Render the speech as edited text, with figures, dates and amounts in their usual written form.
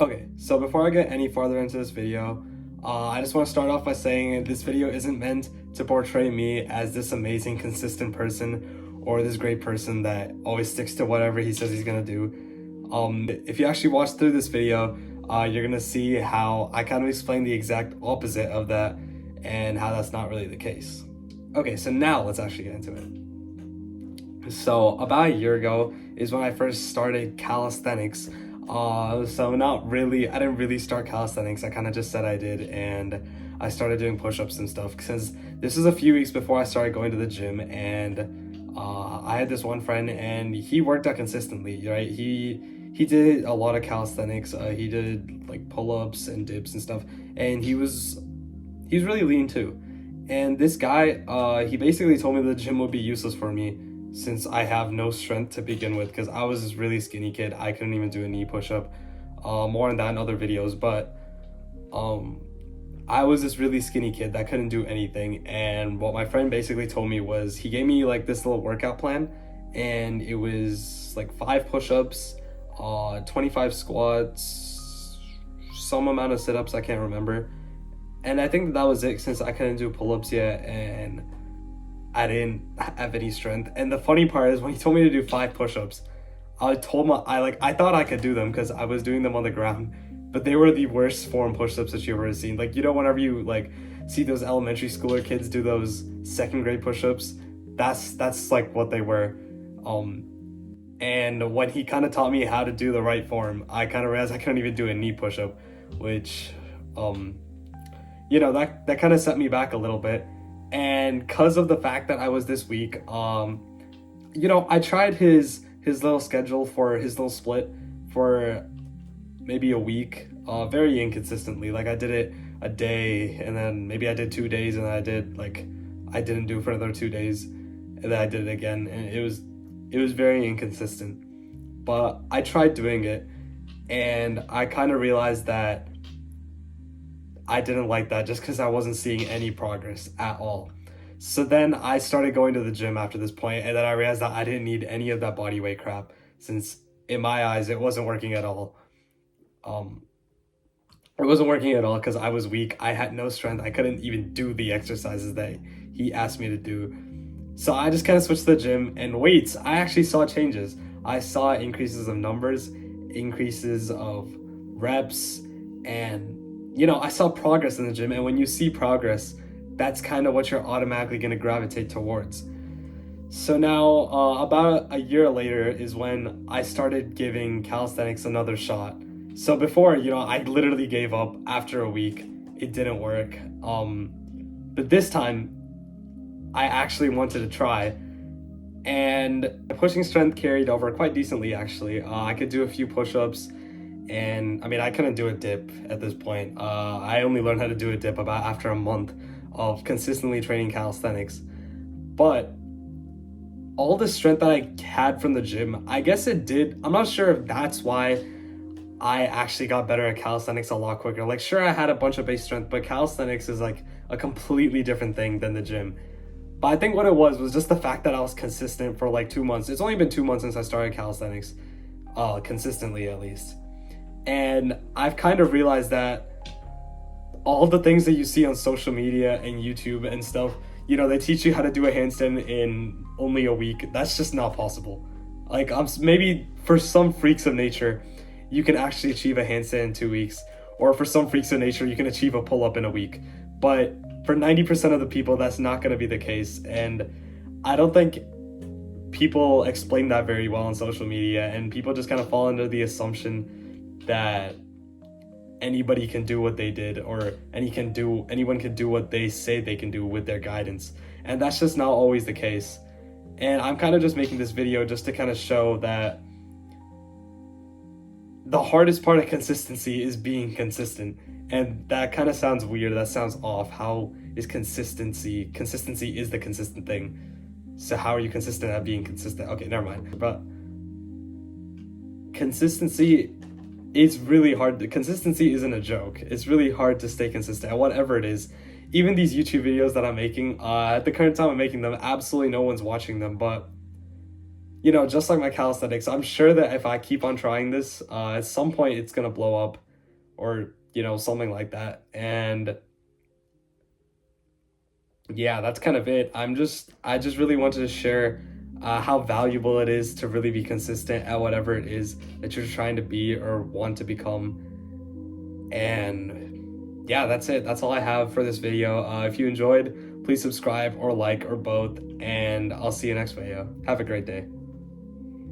Okay, so before I get any farther into this video, I just want to start off by saying this video isn't meant to portray me as this amazing, consistent person or this great person that always sticks to whatever he says he's gonna do. If you actually watch through this video, you're gonna see how I kind of explain the exact opposite of that and how that's not really the case. Okay, so now let's actually get into it. So about a year ago is when I first started calisthenics. So not really, I didn't really start calisthenics. I kind of just said I did, and I started doing push-ups and stuff since this is a few weeks before I started going to the gym. And I had this one friend, and he worked out consistently, right? He did a lot of calisthenics. He did like pull-ups and dips and stuff, and he was really lean too. And this guy, he basically told me the gym would be useless for me since I have no strength to begin with, because I was this really skinny kid. I couldn't even do a knee push-up. More on that in other videos, but I was this really skinny kid that couldn't do anything. And what my friend basically told me was he gave me like this little workout plan, and it was like 5 push-ups, 25 squats, some amount of sit-ups, I can't remember. And I think that was it, since I couldn't do pull-ups yet and I didn't have any strength. And the funny part is when he told me to do 5 push-ups, I thought I could do them because I was doing them on the ground, but they were the worst form push-ups that you ever seen. Like, you know, whenever you like see those elementary schooler kids do those 2nd grade push-ups, that's like what they were. And when he kind of taught me how to do the right form, I kind of realized I couldn't even do a knee push-up, which you know, that kind of set me back a little bit. And because of the fact that I was this weak, you know, I tried his little schedule for his little split for maybe a week, very inconsistently. Like, I did it a day, and then maybe I did 2 days, and I didn't do it for another 2 days, and then I did it again, and it was very inconsistent. But I tried doing it, and I kind of realized that I didn't like that just because I wasn't seeing any progress at all. So then I started going to the gym after this point, and then I realized that I didn't need any of that body weight crap, since in my eyes it wasn't working at all. It wasn't working at all because I was weak. I had no strength. I couldn't even do the exercises that he asked me to do. So I just kind of switched to the gym, and weights, I actually saw changes. I saw increases of numbers, increases of reps, and you know, I saw progress in the gym. And when you see progress, that's kind of what you're automatically going to gravitate towards. So now, about a year later is when I started giving calisthenics another shot. So before, you know, I literally gave up after a week. It didn't work. But this time, I actually wanted to try. And pushing strength carried over quite decently, actually. I could do a few push-ups. And I mean, I couldn't do a dip at this point. I only learned how to do a dip about after a month of consistently training calisthenics. But all the strength that I had from the gym, I guess it did. I'm not sure if that's why I actually got better at calisthenics a lot quicker. Like, sure, I had a bunch of base strength, but calisthenics is like a completely different thing than the gym. But I think what it was just the fact that I was consistent for like 2 months. It's only been 2 months since I started calisthenics, consistently at least. And I've kind of realized that all the things that you see on social media and YouTube and stuff, you know, they teach you how to do a handstand in only a week. That's just not possible. Like, maybe for some freaks of nature, you can actually achieve a handstand in 2 weeks. Or for some freaks of nature, you can achieve a pull-up in a week. But for 90% of the people, that's not going to be the case. And I don't think people explain that very well on social media. And people just kind of fall under the assumption that anybody can do what they did, or anyone can do what they say they can do with their guidance. And that's just not always the case. And I'm kind of just making this video just to kind of show that the hardest part of consistency is being consistent. And that kind of sounds weird. That sounds off. How is consistency? Consistency is the consistent thing. So how are you consistent at being consistent? Okay, never mind. But consistency, it's really hard. Consistency isn't a joke. It's really hard to stay consistent at whatever it is. Even these YouTube videos that I'm making, at the current time I'm making them, absolutely no one's watching them. But you know, just like my calisthenics, I'm sure that if I keep on trying this, at some point it's gonna blow up. or something like that. And yeah, that's kind of it. I just really wanted to share how valuable it is to really be consistent at whatever it is that you're trying to be or want to become. And yeah, that's it. That's all I have for this video. If you enjoyed, please subscribe or like or both, and I'll see you next video. Have a great day.